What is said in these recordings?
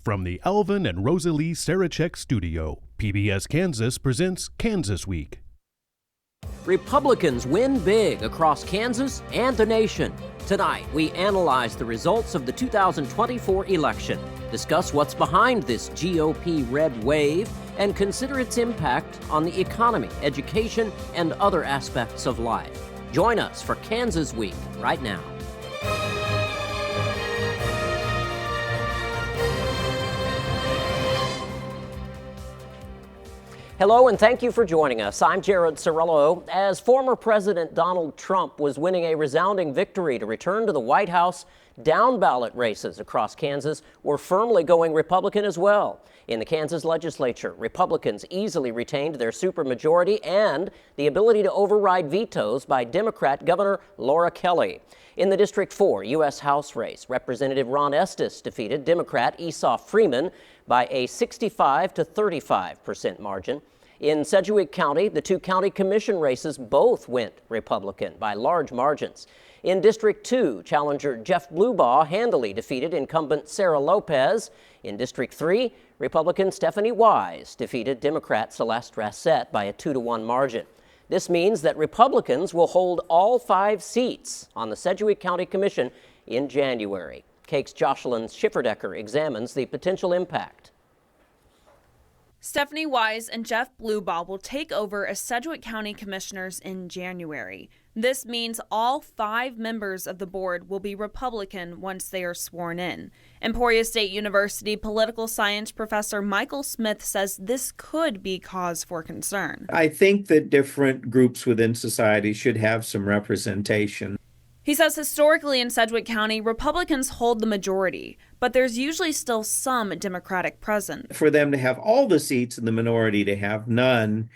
From the Alvin and Rosalie Sarachek studio, PBS Kansas presents Kansas Week. Republicans win big across Kansas and the nation. Tonight, we analyze the results of the 2024 election, discuss what's behind this GOP red wave, and consider its impact on the economy, education, and other aspects of life. Join us for Kansas Week right now. Hello, and thank you for joining us. I'm Jared Cerullo. As former President Donald Trump was winning a resounding victory to return to the White House, down-ballot races across Kansas were firmly going Republican as well. In the Kansas legislature, Republicans easily retained their supermajority and the ability to override vetoes by Democrat Governor Laura Kelly. In the District 4 U.S. House race, Representative Ron Estes defeated Democrat Esau Freeman by a 65 to 35% margin. In Sedgwick County, the two county commission races both went Republican by large margins. In District 2, challenger Jeff Blubaugh handily defeated incumbent Sarah Lopez. In District 3, Republican Stephanie Wise defeated Democrat Celeste Rassett by a 2-to-1 margin. This means that Republicans will hold all 5 seats on the Sedgwick County Commission in January. Cake's Jocelyn Schifferdecker examines the potential impact. Stephanie Wise and Jeff Blubaugh will take over as Sedgwick County Commissioners in January. This means all 5 members of the board will be Republican once they are sworn in. Emporia State University political science professor Michael Smith says this could be cause for concern. I think that different groups within society should have some representation. He says historically in Sedgwick County, Republicans hold the majority, but there's usually still some Democratic presence. For them to have all the seats and the minority to have none,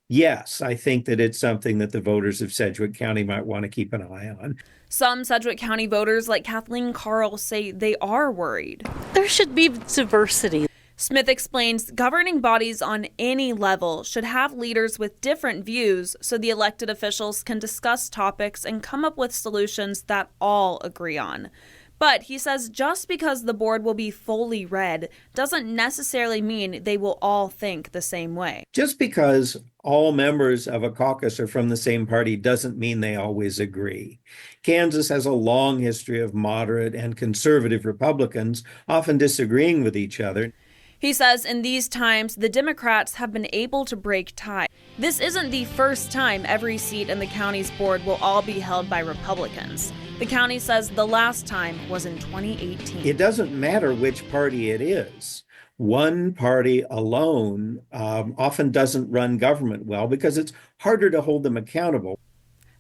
yes, I think that it's something that the voters of Sedgwick County might want to keep an eye on. Some Sedgwick County voters like Kathleen Carl say they are worried. There should be diversity. Smith explains governing bodies on any level should have leaders with different views so the elected officials can discuss topics and come up with solutions that all agree on. But he says just because the board will be fully red doesn't necessarily mean they will all think the same way. Just because all members of a caucus are from the same party doesn't mean they always agree. Kansas has a long history of moderate and conservative Republicans often disagreeing with each other. He says in these times, the Democrats have been able to break ties. This isn't the first time every seat in the county's board will all be held by Republicans. The county says the last time was in 2018. It doesn't matter which party it is. One party alone often doesn't run government well because it's harder to hold them accountable.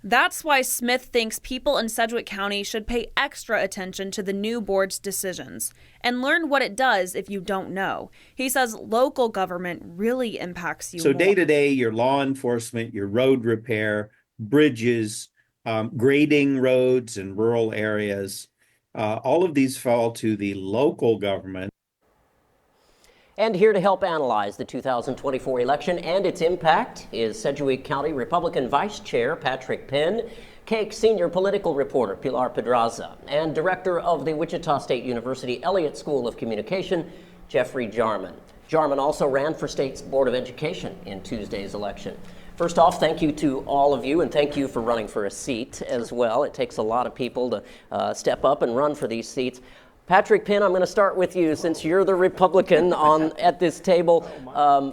That's why Smith thinks people in Sedgwick County should pay extra attention to the new board's decisions and learn what it does if you don't know. He says local government really impacts you So more. day to day, your law enforcement, your road repair, bridges, grading roads in rural areas, all of these fall to the local government. And here to help analyze the 2024 election and its impact is Sedgwick County Republican Vice Chair Patrick Penn, Cake Senior Political Reporter Pilar Pedraza, and Director of the Wichita State University Elliott School of Communication, Jeffrey Jarman. Jarman also ran for State's Board of Education in Tuesday's election. First off, thank you to all of you, and thank you for running for a seat as well. It takes a lot of people to step up and run for these seats. Patrick Penn, I'm going to start with you since you're the Republican at this table.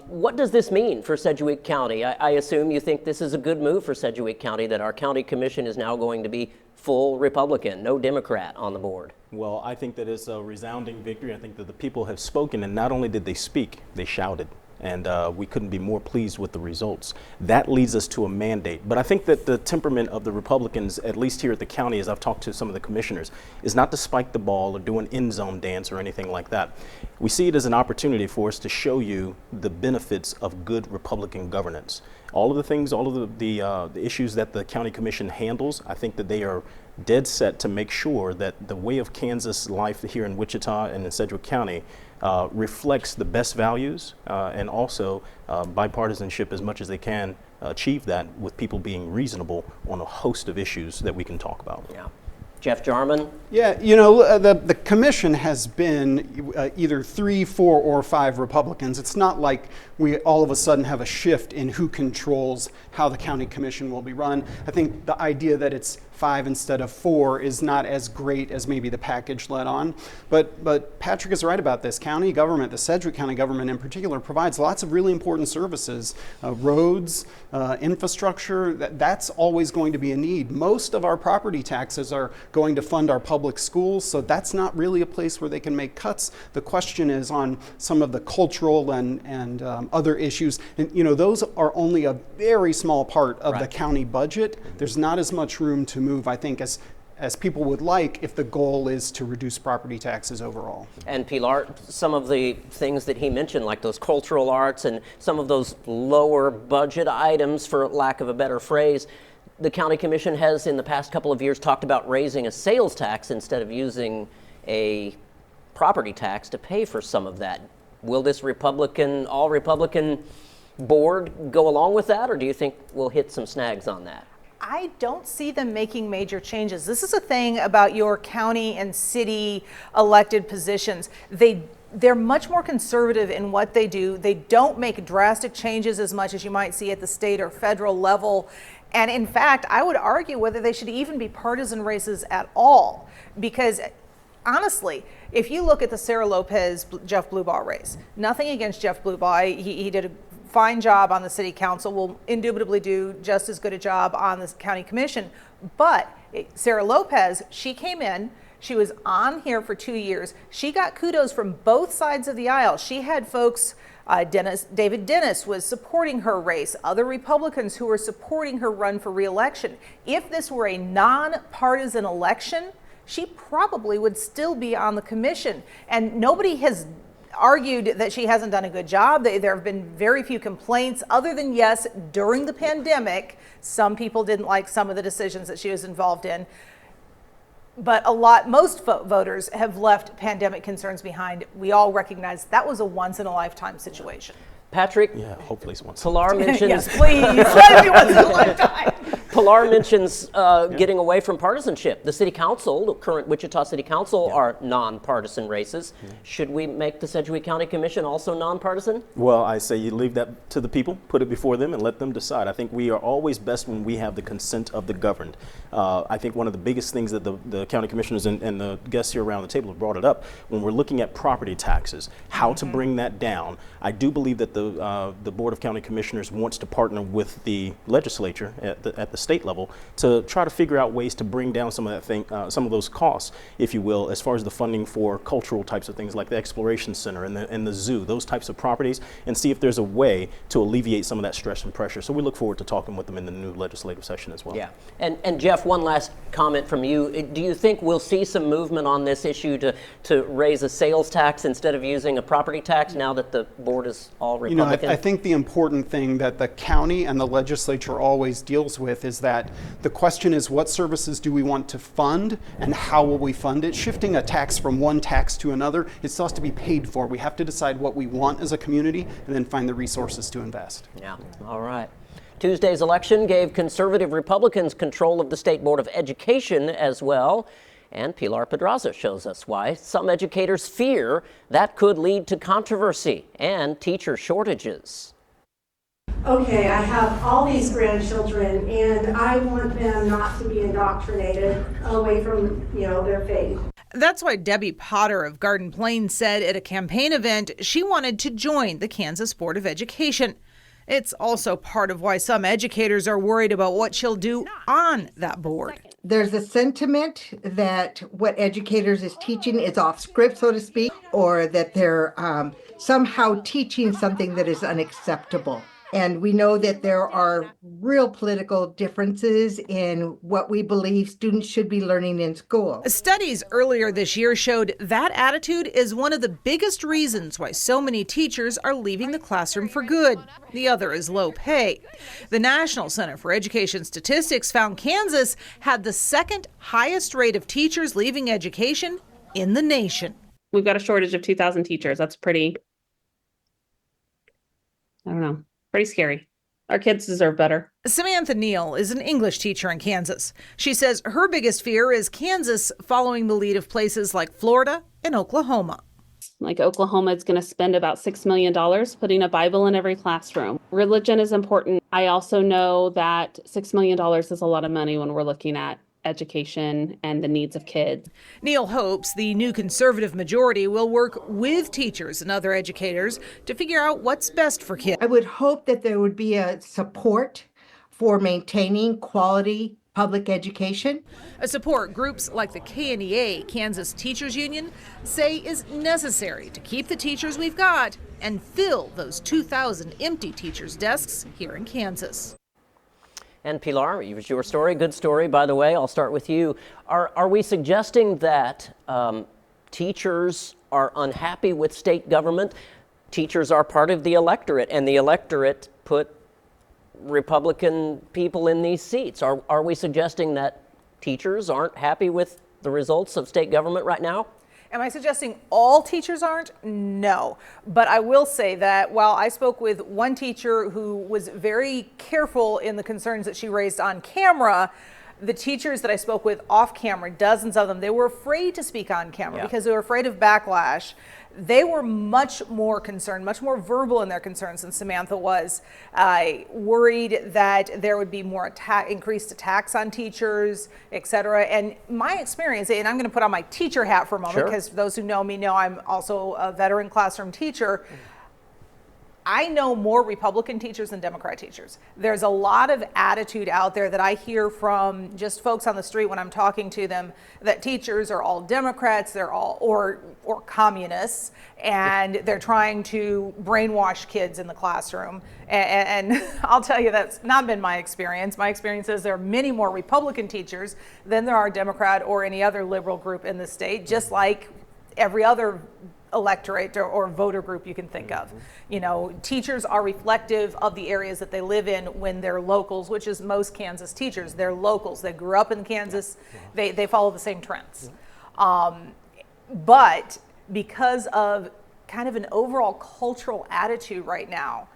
What does this mean for Sedgwick County? I assume you think this is a good move for Sedgwick County, that our county commission is now going to be full Republican, no Democrat on the board. Well, I think that it's a resounding victory. I think that the people have spoken, and not only did they speak, they shouted. And we couldn't be more pleased with the results. That leads us to a mandate. But I think that the temperament of the Republicans, at least here at the county, as I've talked to some of the commissioners, is not to spike the ball or do an end zone dance or anything like that. We see it as an opportunity for us to show you the benefits of good Republican governance. All of the things, all of the issues that the county commission handles, I think that they are dead set to make sure that the way of Kansas life here in Wichita and in Sedgwick County reflects the best values and also bipartisanship as much as they can achieve that with people being reasonable on a host of issues that we can talk about. Yeah. Jeff Jarman? Yeah, the commission has been either 3, 4, or 5 Republicans. It's not like we all of a sudden have a shift in who controls how the county commission will be run. I think the idea that it's 5 instead of 4 is not as great as maybe the package let on. But Patrick is right about this. County government, the Sedgwick County government in particular, provides lots of really important services, roads, infrastructure. That's always going to be a need. Most of our property taxes are going to fund our public schools, so that's not really a place where they can make cuts. The question is on some of the cultural and other issues. And, those are only a very small part of the county budget. There's not as much room to move, I think, as people would like if the goal is to reduce property taxes overall. And Pilar, some of the things that he mentioned, like those cultural arts and some of those lower budget items, for lack of a better phrase, the county commission has in the past couple of years talked about raising a sales tax instead of using a property tax to pay for some of that. Will this all Republican board go along with that, or do you think we'll hit some snags on that? I don't see them making major changes. This is a thing about your county and city elected positions. They're much more conservative in what they do. They don't make drastic changes as much as you might see at the state or federal level. And in fact, I would argue whether they should even be partisan races at all. Because honestly, if you look at the Sarah Lopez-Jeff Blubaugh race, nothing against Jeff Blubaugh. He did a fine job on the city council, will indubitably do just as good a job on the county commission. But Sarah Lopez, she came in, she was on here for 2 years. She got kudos from both sides of the aisle. She had folks, David Dennis was supporting her race, other Republicans who were supporting her run for re-election. If this were a non-partisan election, she probably would still be on the commission. And nobody has argued that she hasn't done a good job. There have been very few complaints other than, yes, during the pandemic, some people didn't like some of the decisions that she was involved in. But most voters have left pandemic concerns behind. We all recognize that was a once in a lifetime situation. Patrick? Yeah, hopefully it's once. Pilar mentions... Yes, please. Let it be once in a lifetime. Pilar mentions getting away from partisanship. The city council, the current Wichita City Council, are nonpartisan races. Should we make the Sedgwick County Commission also nonpartisan? Well, I say you leave that to the people, put it before them, and let them decide. I think we are always best when we have the consent of the governed. I think one of the biggest things that the county commissioners and the guests here around the table have brought it up, when we're looking at property taxes, how to bring that down. I do believe that the Board of County Commissioners wants to partner with the legislature at the state level to try to figure out ways to bring down some of that some of those costs, if you will, as far as the funding for cultural types of things like the Exploration Center and the zoo, those types of properties, and see if there's a way to alleviate some of that stress and pressure. So we look forward to talking with them in the new legislative session as well. Yeah. And Jeff, one last comment from you. Do you think we'll see some movement on this issue to raise a sales tax instead of using a property tax now that the board is all Republican? I think the important thing that the county and the legislature always deals with is that the question is, what services do we want to fund and how will we fund it? Shifting a tax from one tax to another, it still has to be paid for. We have to decide what we want as a community and then find the resources to invest. Yeah, all right. Tuesday's election gave conservative Republicans control of the State Board of Education as well. And Pilar Pedraza shows us why some educators fear that could lead to controversy and teacher shortages. Okay, I have all these grandchildren and I want them not to be indoctrinated away from, their faith. That's why Debbie Potter of Garden Plains said at a campaign event she wanted to join the Kansas Board of Education. It's also part of why some educators are worried about what she'll do on that board. There's a sentiment that what educators is teaching is off script, so to speak, or that they're somehow teaching something that is unacceptable. And we know that there are real political differences in what we believe students should be learning in school. Studies earlier this year showed that attitude is one of the biggest reasons why so many teachers are leaving the classroom for good. The other is low pay. The National Center for Education Statistics found Kansas had the second highest rate of teachers leaving education in the nation. We've got a shortage of 2,000 teachers. That's pretty scary. Our kids deserve better. Samantha Neal is an English teacher in Kansas. She says her biggest fear is Kansas following the lead of places like Florida and Oklahoma. Like Oklahoma is going to spend about $6 million putting a Bible in every classroom. Religion is important. I also know that $6 million is a lot of money when we're looking at education and the needs of kids. Neal hopes the new conservative majority will work with teachers and other educators to figure out what's best for kids. I would hope that there would be a support for maintaining quality public education. A support groups like the KNEA, Kansas Teachers Union, say is necessary to keep the teachers we've got and fill those 2,000 empty teachers' desks here in Kansas. And Pilar, it was your story, good story, by the way. I'll start with you. Are we suggesting that teachers are unhappy with state government? Teachers are part of the electorate, and the electorate put Republican people in these seats. Are we suggesting that teachers aren't happy with the results of state government right now? Am I suggesting all teachers aren't? No. But I will say that while I spoke with one teacher who was very careful in the concerns that she raised on camera, the teachers that I spoke with off camera, dozens of them, they were afraid to speak on camera because they were afraid of backlash. They were much more concerned, much more verbal in their concerns than Samantha was, worried that there would be more increased attacks on teachers, et cetera. And my experience, and I'm going to put on my teacher hat for a moment, because those who know me know I'm also a veteran classroom teacher. I know more Republican teachers than Democrat teachers. There's a lot of attitude out there that I hear from just folks on the street when I'm talking to them, that teachers are all Democrats, they're all or communists, and they're trying to brainwash kids in the classroom. And I'll tell you, that's not been my experience. My experience is there are many more Republican teachers than there are Democrat or any other liberal group in the state, just like every other electorate or voter group you can think of. You know, teachers are reflective of the areas that they live in when they're locals, which is most Kansas teachers. They're locals. They grew up in Kansas. They follow the same trends. But because of kind of an overall cultural attitude right now,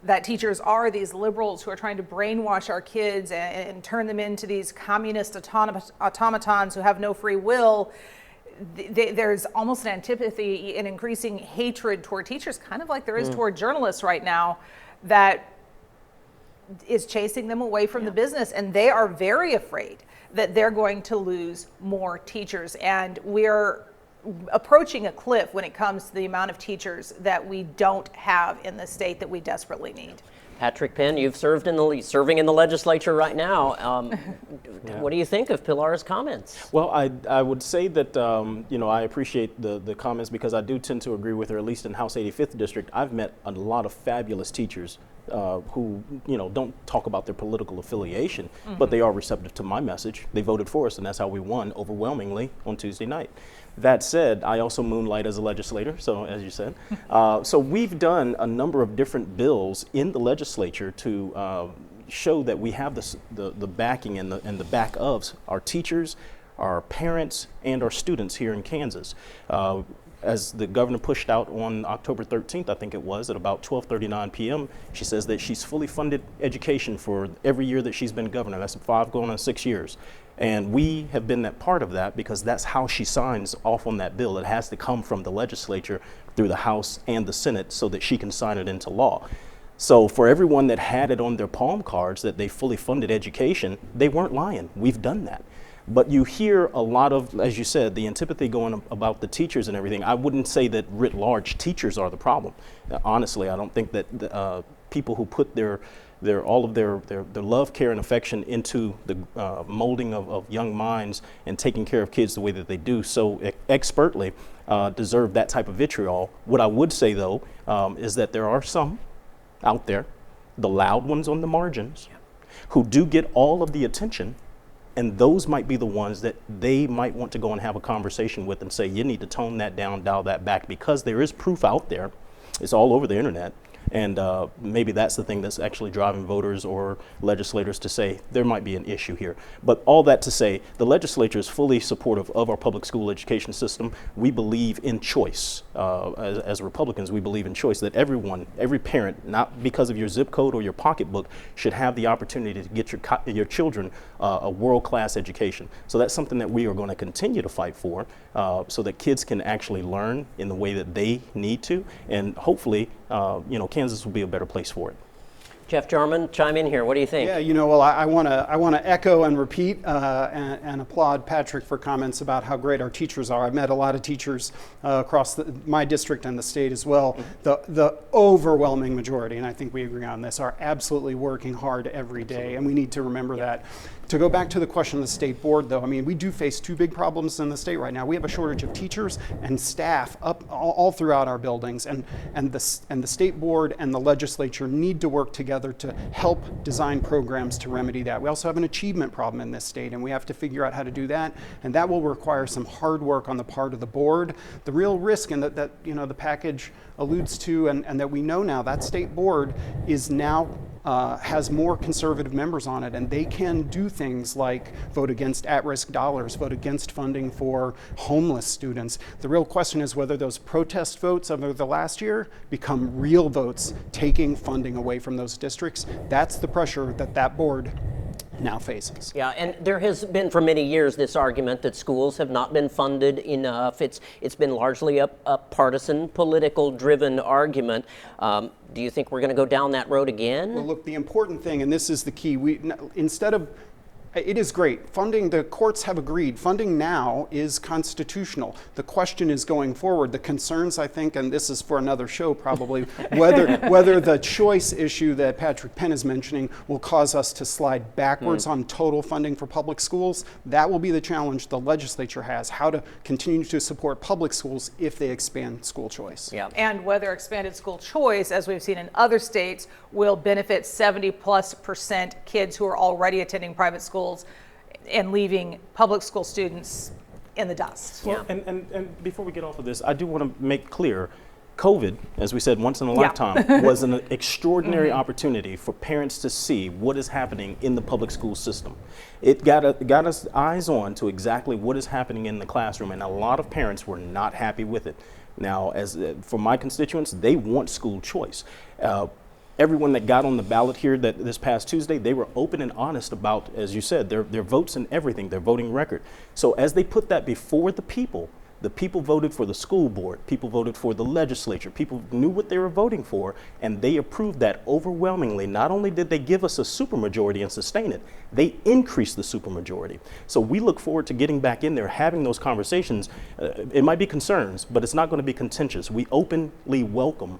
that teachers are these liberals who are trying to brainwash our kids and turn them into these communist automatons who have no free will, there's almost an antipathy and increasing hatred toward teachers, kind of like there is toward journalists right now, that is chasing them away from the business. And they are very afraid that they're going to lose more teachers. And we're approaching a cliff when it comes to the amount of teachers that we don't have in the state that we desperately need. Patrick Penn, you've serving in the legislature right now. What do you think of Pilar's comments? Well, I would say that I appreciate the comments, because I do tend to agree with her. At least in House 85th District, I've met a lot of fabulous teachers who don't talk about their political affiliation, but they are receptive to my message. They voted for us, and that's how we won overwhelmingly on Tuesday night. That said, I also moonlight as a legislator, so as you said. So we've done a number of different bills in the legislature to show that we have the backing and the back of our teachers, our parents, and our students here in Kansas. As the governor pushed out on October 13th, I think it was, at about 12:39 p.m., she says that she's fully funded education for every year that she's been governor. That's 5 going on 6 years. And we have been that part of that, because that's how she signs off on that bill. It has to come from the legislature through the House and the Senate so that she can sign it into law. So for everyone that had it on their palm cards that they fully funded education, they weren't lying. We've done that. But you hear a lot of, as you said, the antipathy going about the teachers and everything. I wouldn't say that writ large teachers are the problem. Honestly, I don't think that people who put all of their love, care, and affection into the molding of young minds and taking care of kids the way that they do so expertly deserve that type of vitriol. What I would say, though, is that there are some out there, the loud ones on the margins, who do get all of the attention. And those might be the ones that they might want to go and have a conversation with and say, you need to tone that down, dial that back, because there is proof out there. It's all over the internet And maybe that's the thing that's actually driving voters or legislators to say there might be an issue here. But all that to say, the legislature is fully supportive of our public school education system. We believe in choice. As Republicans, we believe in choice, that everyone, every parent, not because of your zip code or your pocketbook, should have the opportunity to get your children a world-class education. So that's something that we are going to continue to fight for, so that kids can actually learn in the way that they need to, and hopefully, Kansas will be a better place for it. Jeff Jarman, chime in here. What do you think? Yeah, well, I want to echo and repeat and applaud Patrick for comments about how great our teachers are. I've met a lot of teachers across my district and the state as well. The overwhelming majority, and I think we agree on this, are absolutely working hard every day, and we need to remember that. To go back to the question of the state board, though, I mean, we do face two big problems in the state right now. We have a shortage of teachers and staff all throughout our buildings, and the state board and the legislature need to work together to help design programs to remedy that. We also have an achievement problem in this state, and we have to figure out how to do that, and that will require some hard work on the part of the board. The real risk, and that the package alludes to, and that we know now, that state board is now has more conservative members on it, and they can do things like vote against at-risk dollars, vote against funding for homeless students. The real question is whether those protest votes over the last year become real votes taking funding away from those districts. That's the pressure that board now faces. Yeah, and there has been for many years this argument that schools have not been funded enough. It's been largely a partisan, political driven argument. Do you think we're going to go down that road again? Well, look, the important thing, and this is the key, it is great. Funding, the courts have agreed, funding now is constitutional. The question is going forward. The concerns, I think, and this is for another show probably, whether the choice issue that Patrick Penn is mentioning will cause us to slide backwards on total funding for public schools. That will be the challenge the legislature has, how to continue to support public schools if they expand school choice. Yeah. And whether expanded school choice, as we've seen in other states, will benefit 70+% kids who are already attending private schools and leaving public school students in the dust. Well, and before we get off of this, I do want to make clear, COVID, as we said, once in a lifetime, was an extraordinary opportunity for parents to see what is happening in the public school system. It got us eyes on to exactly what is happening in the classroom, and a lot of parents were not happy with it. Now, as for my constituents, they want school choice. Everyone that got on the ballot here this past Tuesday, they were open and honest about, as you said, their votes and everything, their voting record. So as they put that before the people voted for the school board, people voted for the legislature, people knew what they were voting for, and they approved that overwhelmingly. Not only did they give us a supermajority and sustain it, they increased the supermajority. So we look forward to getting back in there, having those conversations. It might be concerns, but it's not going to be contentious. We openly welcome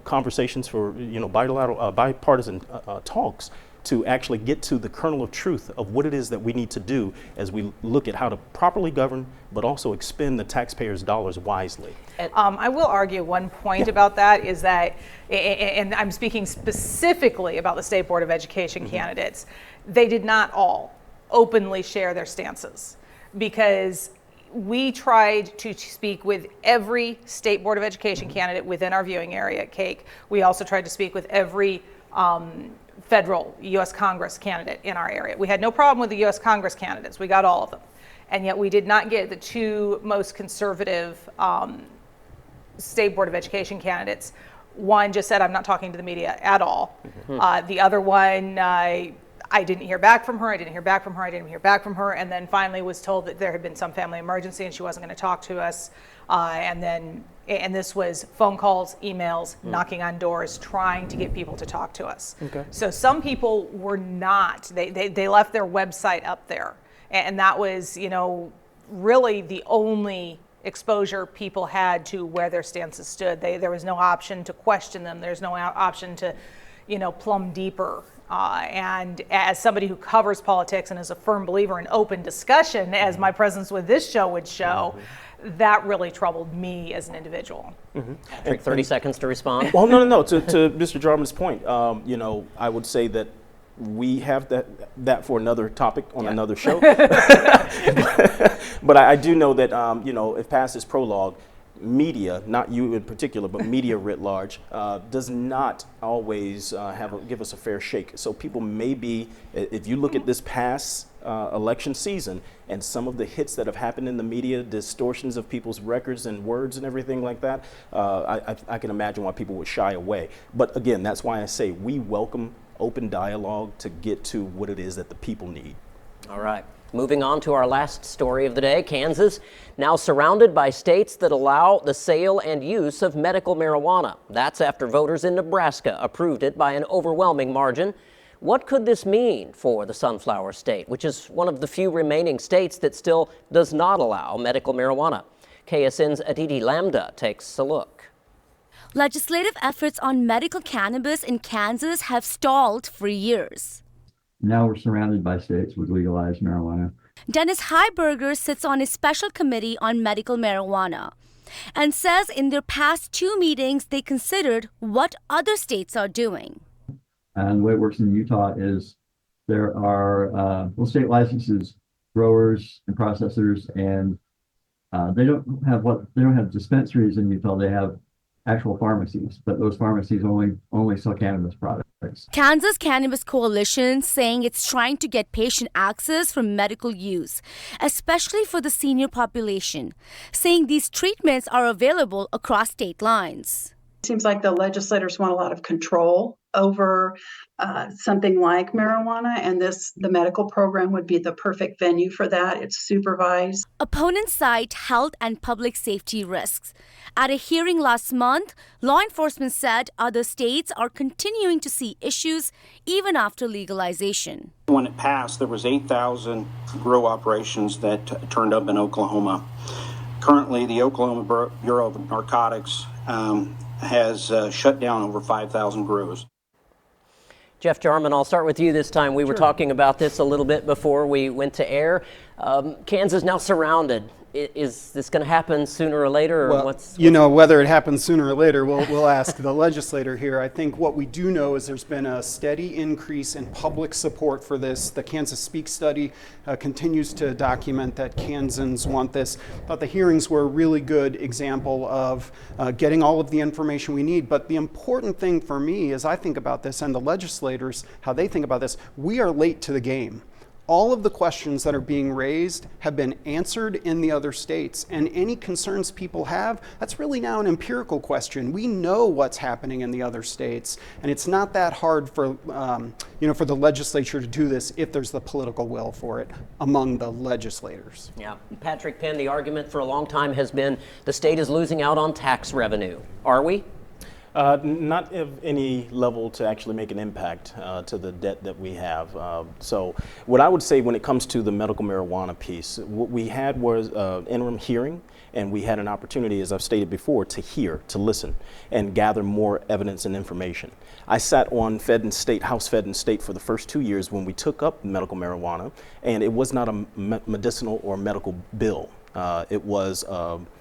conversations for bipartisan talks to actually get to the kernel of truth of what it is that we need to do as we look at how to properly govern, but also expend the taxpayers' dollars wisely. I will argue one point about that is that, and I'm speaking specifically about the State Board of Education candidates, they did not all openly share their stances, because we tried to speak with every State Board of Education candidate within our viewing area at CAKE. We also tried to speak with every federal U.S. Congress candidate in our area. We had no problem with the U.S. Congress candidates. We got all of them. And yet we did not get the two most conservative State Board of Education candidates. One just said, I'm not talking to the media at all. The other one, I didn't hear back from her, I didn't hear back from her, I didn't hear back from her, and then finally was told that there had been some family emergency and she wasn't going to talk to us. And this was phone calls, emails, knocking on doors, trying to get people to talk to us. Okay. So some people were not, they left their website up there. And that was, really the only exposure people had to where their stances stood. There was no option to question them. There's no option to, plumb deeper. And as somebody who covers politics and is a firm believer in open discussion, as my presence with this show would show, that really troubled me as an individual. Patrick, 30 seconds to respond. Well, no. To Mr. Jarman's point, I would say that we have that for another topic on another show. But I do know that, if past is prologue, media, not you in particular, but media writ large, does not always give us a fair shake. So people may be, if you look at this past election season and some of the hits that have happened in the media, distortions of people's records and words and everything like that, I can imagine why people would shy away. But again, that's why I say we welcome open dialogue to get to what it is that the people need. All right. Moving on to our last story of the day, Kansas, now surrounded by states that allow the sale and use of medical marijuana. That's after voters in Nebraska approved it by an overwhelming margin. What could this mean for the Sunflower State, which is one of the few remaining states that still does not allow medical marijuana? KSN's Aditi Lambda takes a look. Legislative efforts on medical cannabis in Kansas have stalled for years. Now we're surrounded by states with legalized marijuana. Dennis Heiberger sits on a special committee on medical marijuana and says in their past 2 meetings they considered what other states are doing. And the way it works in Utah is there are state licenses, growers and processors, and they don't have dispensaries in Utah. They have actual pharmacies, but those pharmacies only sell cannabis products. Kansas Cannabis Coalition saying it's trying to get patient access for medical use, especially for the senior population, saying these treatments are available across state lines. It seems like the legislators want a lot of control over something like marijuana, and the medical program would be the perfect venue for that. It's supervised. Opponents cite health and public safety risks. At a hearing last month, law enforcement said other states are continuing to see issues even after legalization. When it passed, there was 8,000 grow operations that turned up in Oklahoma. Currently, the Oklahoma Bureau of Narcotics has shut down over 5,000 grows. Jeff Jarman, I'll start with you this time. We were talking about this a little bit before we went to air. Kansas now surrounded. Is this going to happen sooner or later? Or whether it happens sooner or later, we'll ask the legislator here. I think what we do know is there's been a steady increase in public support for this. The Kansas Speak study continues to document that Kansans want this. I thought the hearings were a really good example of getting all of the information we need. But the important thing for me, as I think about this, and the legislators, how they think about this, we are late to the game. All of the questions that are being raised have been answered in the other states, and any concerns people have, that's really now an empirical question. We know what's happening in the other states, and it's not that hard for the legislature to do this if there's the political will for it among the legislators. Yeah, Patrick Penn, the argument for a long time has been the state is losing out on tax revenue. Are we? Not of any level to actually make an impact to the debt that we have. So what I would say when it comes to the medical marijuana piece, what we had was interim hearing, and we had an opportunity, as I've stated before, to hear, to listen, and gather more evidence and information. I sat on House Fed and State for the first 2 years when we took up medical marijuana, and it was not a medicinal or medical bill. It was, what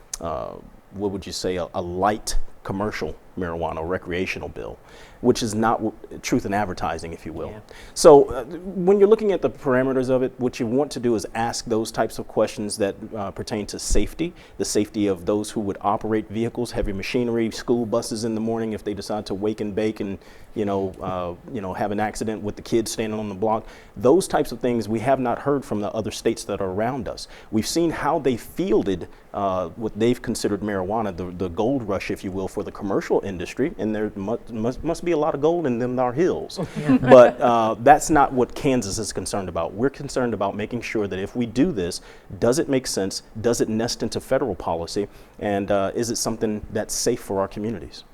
would you say, a light commercial marijuana recreational bill, which is not truth in advertising, if you will. Yeah. So when you're looking at the parameters of it, what you want to do is ask those types of questions that pertain to safety, the safety of those who would operate vehicles, heavy machinery, school buses in the morning if they decide to wake and bake and have an accident with the kids standing on the block. Those types of things we have not heard from the other states that are around us. We've seen how they fielded what they've considered marijuana, the gold rush, if you will, for the commercial industry, and there must be a lot of gold in them our hills. But that's not what Kansas is concerned about. We're concerned about making sure that if we do this, does it make sense? Does it nest into federal policy? And is it something that's safe for our communities?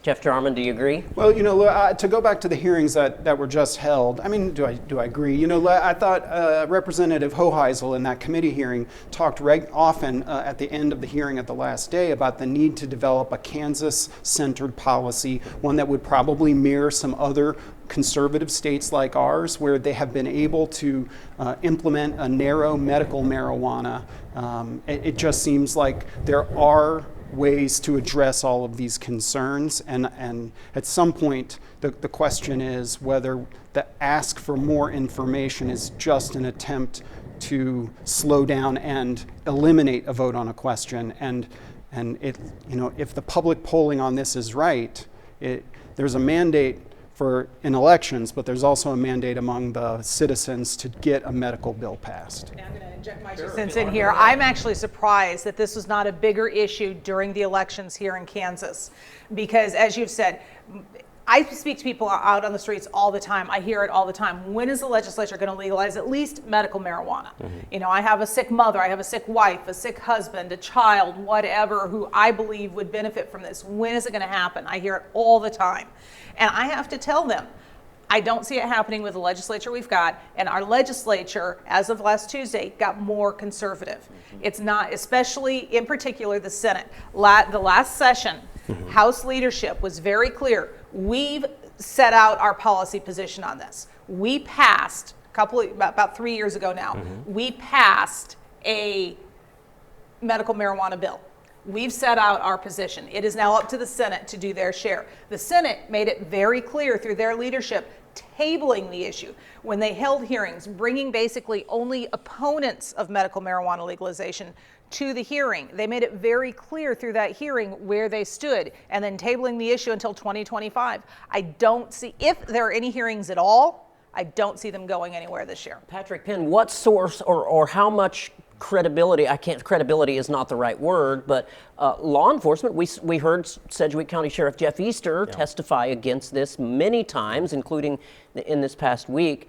Jeff Jarman, do you agree? Well, to go back to the hearings that were just held, I mean, do I agree? I thought Representative Hoheisel in that committee hearing talked often at the end of the hearing at the last day about the need to develop a Kansas-centered policy, one that would probably mirror some other conservative states like ours, where they have been able to implement a narrow medical marijuana. It just seems like there are ways to address all of these concerns, and at some point the question is whether the ask for more information is just an attempt to slow down and eliminate a vote on a question. And And if the public polling on this is right, there's a mandate in elections, but there's also a mandate among the citizens to get a medical bill passed. I'm going to inject my 2 cents in here. I'm actually surprised that this was not a bigger issue during the elections here in Kansas, because as you've said, I speak to people out on the streets all the time. I hear it all the time. When is the legislature going to legalize at least medical marijuana? I have a sick mother, I have a sick wife, a sick husband, a child, whatever, who I believe would benefit from this. When is it going to happen? I hear it all the time. And I have to tell them, I don't see it happening with the legislature we've got, and our legislature, as of last Tuesday, got more conservative. It's not, especially in particular the Senate. The last session, House leadership was very clear. We've set out our policy position on this. We passed, about 3 years ago now, we passed a medical marijuana bill. We've set out our position. It is now up to the Senate to do their share. The Senate made it very clear through their leadership, tabling the issue. When they held hearings, bringing basically only opponents of medical marijuana legalization to the hearing. They made it very clear through that hearing where they stood, and then tabling the issue until 2025. I don't see, if there are any hearings at all, I don't see them going anywhere this year. Patrick Penn, what source or how much credibility, credibility is not the right word, but law enforcement, we heard Sedgwick County Sheriff Jeff Easter testify against this many times, including in this past week.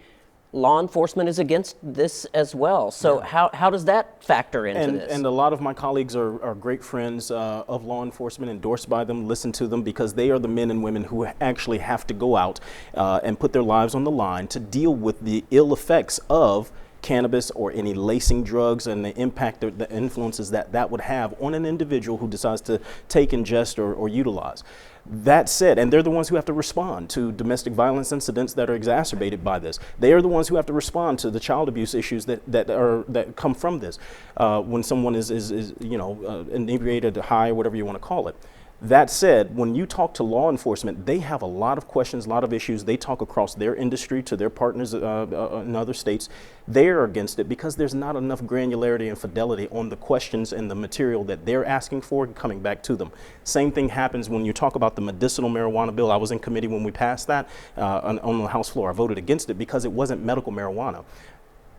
Law enforcement is against this as well. So how does that factor into this? And a lot of my colleagues are great friends of law enforcement, endorsed by them, listen to them, because they are the men and women who actually have to go out and put their lives on the line to deal with the ill effects of cannabis or any lacing drugs and the impact, the influences that would have on an individual who decides to take, ingest, or utilize. That said, and they're the ones who have to respond to domestic violence incidents that are exacerbated by this. They are the ones who have to respond to the child abuse issues that come from this. When someone is inebriated, high, whatever you want to call it. That said, when you talk to law enforcement, they have a lot of questions, a lot of issues. They talk across their industry to their partners in other states. They're against it because there's not enough granularity and fidelity on the questions and the material that they're asking for coming back to them. Same thing happens when you talk about the medicinal marijuana bill. I was in committee when we passed that on the House floor. I voted against it because it wasn't medical marijuana.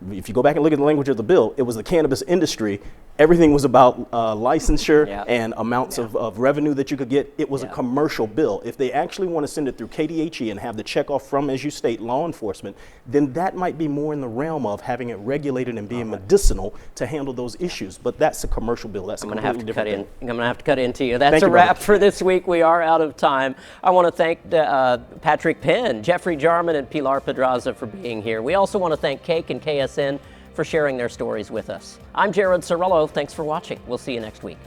If you go back and look at the language of the bill, it was the cannabis industry. Everything was about licensure and amounts of revenue that you could get. It was a commercial bill. If they actually want to send it through KDHE and have the checkoff from, as you state, law enforcement, then that might be more in the realm of having it regulated and being medicinal to handle those issues. But that's a commercial bill. That's a completely different thing. I'm going to have to cut into you. That's a wrap for this week. We are out of time. I want to thank Patrick Penn, Jeffrey Jarman, and Pilar Pedraza for being here. We also want to thank Cake and KSN for sharing their stories with us. I'm Jared Cerullo. Thanks for watching. We'll see you next week.